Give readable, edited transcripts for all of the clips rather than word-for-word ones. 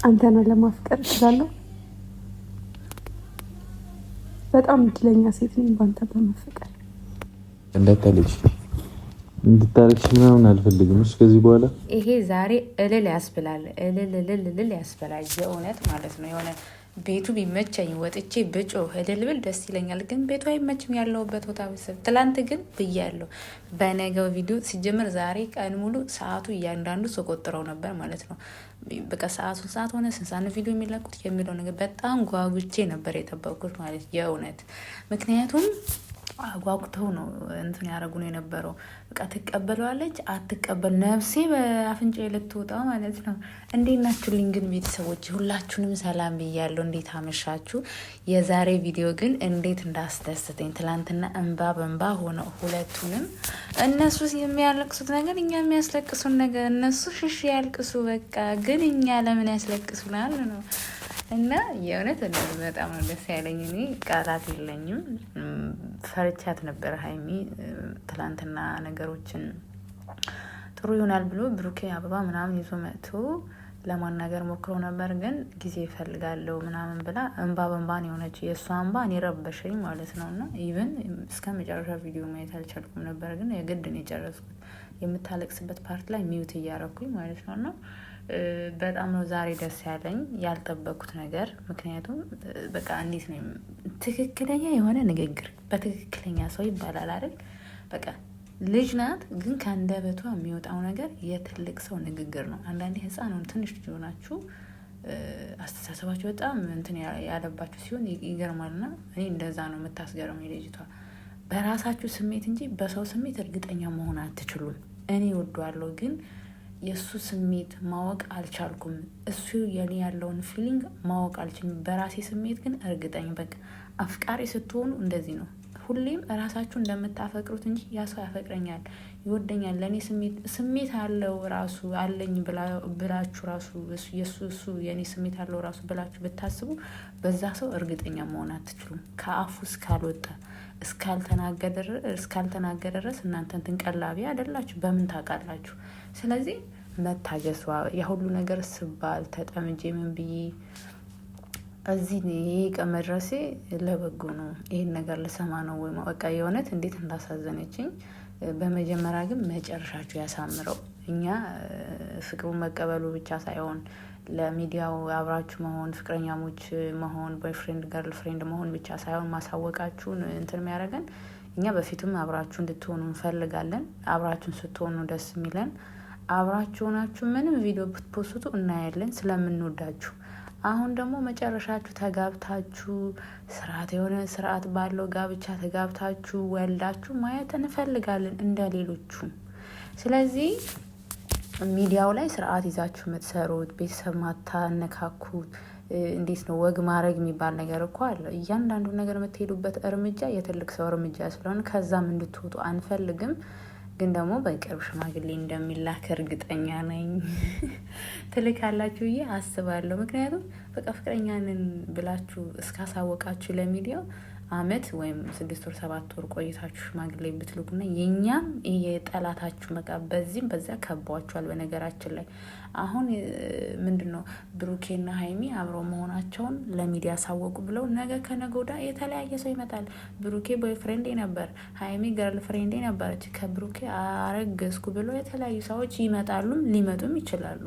አንተን ለማፍቀር እችላለሁ። በጣም እድለኛ ሴት ነኝ ባንተ በመፈቀር። እንዳታለቅሽ እንድታለቅሽ ምናምን አልፈልግም። እሺ ከዚህ በኋላ ይሄ ዛሬ እልል ያስብላል፣ እልል ያስብላል። የእውነት ማለት ነው። የሆነ ቤቱ ቢመቸኝ ወጥቼ ብጮህ እልል ብል ደስ ይለኛል፣ ግን ቤቱ አይመችም ያለሁበት ቦታ ብስብ። ትላንት ግን ብያለሁ በነገው ቪዲዮ ሲጀምር ዛሬ ቀን ሙሉ ሰዓቱ እያንዳንዱ ሰው ቆጥረው ነበር ማለት ነው። በቃ ሰዓት ሆነ ስንሳን ቪዲዮ የሚለቁት የሚለው ነገር በጣም ጓጉቼ ነበር የጠበቅኩት ማለት የእውነት ምክንያቱም አጓጉተው ነው እንትን ያደረጉ ነው የነበረው። በቃ ትቀበለዋለች አትቀበል ነፍሴ በአፍንጫ ልትወጣ ማለት ነው። እንዴት ናችሁልኝ ግን ቤተሰቦች? ሁላችሁንም ሰላም ብያለሁ። እንዴት አመሻችሁ? የዛሬ ቪዲዮ ግን እንዴት እንዳስደስተኝ ትላንትና እንባ በእንባ ሆነው ሁለቱንም፣ እነሱ የሚያለቅሱት ነገር እኛ የሚያስለቅሱን ነገር፣ እነሱ ሽሽ ያልቅሱ በቃ፣ ግን እኛ ለምን ያስለቅሱናል ነው። እና የእውነት በጣም ነው ደስ ያለኝ። እኔ ቃላት የለኝም። ፈርቻት ነበረ ሀይሚ ትላንትና ነገሮችን ጥሩ ይሆናል ብሎ ብሩኬ አበባ ምናምን ይዞ መጥቶ ለማናገር ሞክሮ ነበር፣ ግን ጊዜ ይፈልጋለሁ ምናምን ብላ እንባ በንባን የሆነች የእሷ እንባ እኔ ረበሸኝ ማለት ነው። እና ኢቨን እስከ መጨረሻ ቪዲዮ ማየት አልቻልኩም ነበር፣ ግን የግድን የጨረስኩት የምታለቅስበት ፓርት ላይ ሚውት እያረኩኝ ማለት ነው። እና በጣም ነው ዛሬ ደስ ያለኝ ያልጠበኩት ነገር። ምክንያቱም በቃ እንዴት ነው ትክክለኛ የሆነ ንግግር በትክክለኛ ሰው ይባላል አይደል? በቃ ልጅ ናት፣ ግን ከአንደበቷ የሚወጣው ነገር የትልቅ ሰው ንግግር ነው። አንዳንዴ ህፃን ሆነ ትንሽ ልጅ ሆናችሁ አስተሳሰባችሁ በጣም እንትን ያለባችሁ ሲሆን ይገርማልና እኔ እንደዛ ነው የምታስገርመኝ ልጅቷ። በራሳችሁ ስሜት እንጂ በሰው ስሜት እርግጠኛ መሆን አትችሉም። እኔ ወዷለሁ ግን የእሱ ስሜት ማወቅ አልቻልኩም። እሱ የኔ ያለውን ፊሊንግ ማወቅ አልችልም። በራሴ ስሜት ግን እርግጠኝ። በቃ አፍቃሪ ስትሆኑ እንደዚህ ነው። ሁሌም ራሳችሁ እንደምታፈቅሩት እንጂ ያ ሰው ያፈቅረኛል፣ ይወደኛል፣ ለእኔ ስሜት አለው ራሱ አለኝ ብላችሁ ራሱ እሱ የኔ ስሜት አለው ራሱ ብላችሁ ብታስቡ በዛ ሰው እርግጠኛ መሆን አትችሉም። ከአፉ እስካልወጣ እስካልተናገረ ድረስ እናንተን ትንቀላቢ አይደላችሁ፣ በምን ታውቃላችሁ? ስለዚህ መታገሷ የሁሉ ነገር ስባል ተጠምጄ ምን ብዬ እዚህ ይሄ ቀን መድረሴ ለበጎ ነው። ይሄን ነገር ልሰማ ነው ወይ በቃ የእውነት እንዴት እንዳሳዘነችኝ። በመጀመሪያ ግን መጨረሻችሁ ያሳምረው። እኛ ፍቅሩን መቀበሉ ብቻ ሳይሆን ለሚዲያው አብራችሁ መሆን፣ ፍቅረኛሞች መሆን፣ ቦይፍሬንድ ገርል ፍሬንድ መሆን ብቻ ሳይሆን ማሳወቃችሁን እንትን የሚያደርገን እኛ በፊቱም አብራችሁ እንድትሆኑ እንፈልጋለን። አብራችሁን ስትሆኑ ደስ የሚለን አብራችሁ ሆናችሁ ምንም ቪዲዮ ብትፖስቱ እናያለን ስለምንወዳችሁ። አሁን ደግሞ መጨረሻችሁ ተጋብታችሁ የሆነ ስርዓት ባለው ጋብቻ ተጋብታችሁ ወልዳችሁ ማየት እንፈልጋለን እንደ ሌሎቹ። ስለዚህ ሚዲያው ላይ ስርዓት ይዛችሁ የምትሰሩት ቤተሰብ ማታነካኩት እንዴት ነው? ወግ ማድረግ የሚባል ነገር እኮ አለ። እያንዳንዱ ነገር የምትሄዱበት እርምጃ የትልቅ ሰው እርምጃ ስለሆነ ከዛም እንድትወጡ አንፈልግም። ግን ደግሞ በቅርብ ሽማግሌ እንደሚላክ እርግጠኛ ነኝ። ትልካላችሁ ብዬ አስባለሁ። ምክንያቱም በቃ ፍቅረኛንን ብላችሁ እስካሳወቃችሁ ለሚዲያው አመት ወይም 6 ወር 7 ወር ቆይታችሁ ሽማግሌ ብትልኩና የኛም የጠላታችሁ በቃ በዚህም በዚያ ከቧቸዋል። በነገራችን ላይ አሁን ምንድነው ብሩኬና ሀይሚ አብረው መሆናቸውን ለሚዲያ ሳወቁ ብለው ነገ ከነገ ወዲያ የተለያየ ሰው ይመጣል። ብሩኬ ቦይፍሬንዴ ነበር፣ ሀይሚ ገርል ፍሬንዴ ነበረች፣ ከብሩኬ አረገዝኩ ብለው የተለያዩ ሰዎች ይመጣሉም ሊመጡም ይችላሉ።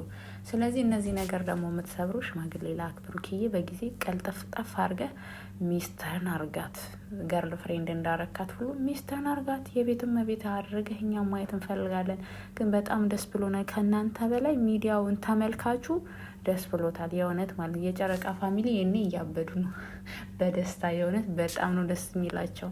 ስለዚህ እነዚህ ነገር ደግሞ የምትሰብሩ ሽማግሌ ላክ። ብሩኬዬ በጊዜ ቀልጠፍጠፍ አድርገህ ሚስትህን አርጋት። ገርል ፍሬንድ እንዳረካት ሁሉ ሚስትህን አርጋት። የቤትም ቤት አድርገህ እኛ ማየት እንፈልጋለን። ግን በጣም ደስ ብሎናል። ከእናንተ በላይ ሚዲያውን ተመልካቹ ደስ ብሎታል። የእውነት ማለት የጨረቃ ፋሚሊ እኔ እያበዱ ነው በደስታ የእውነት በጣም ነው ደስ የሚላቸው።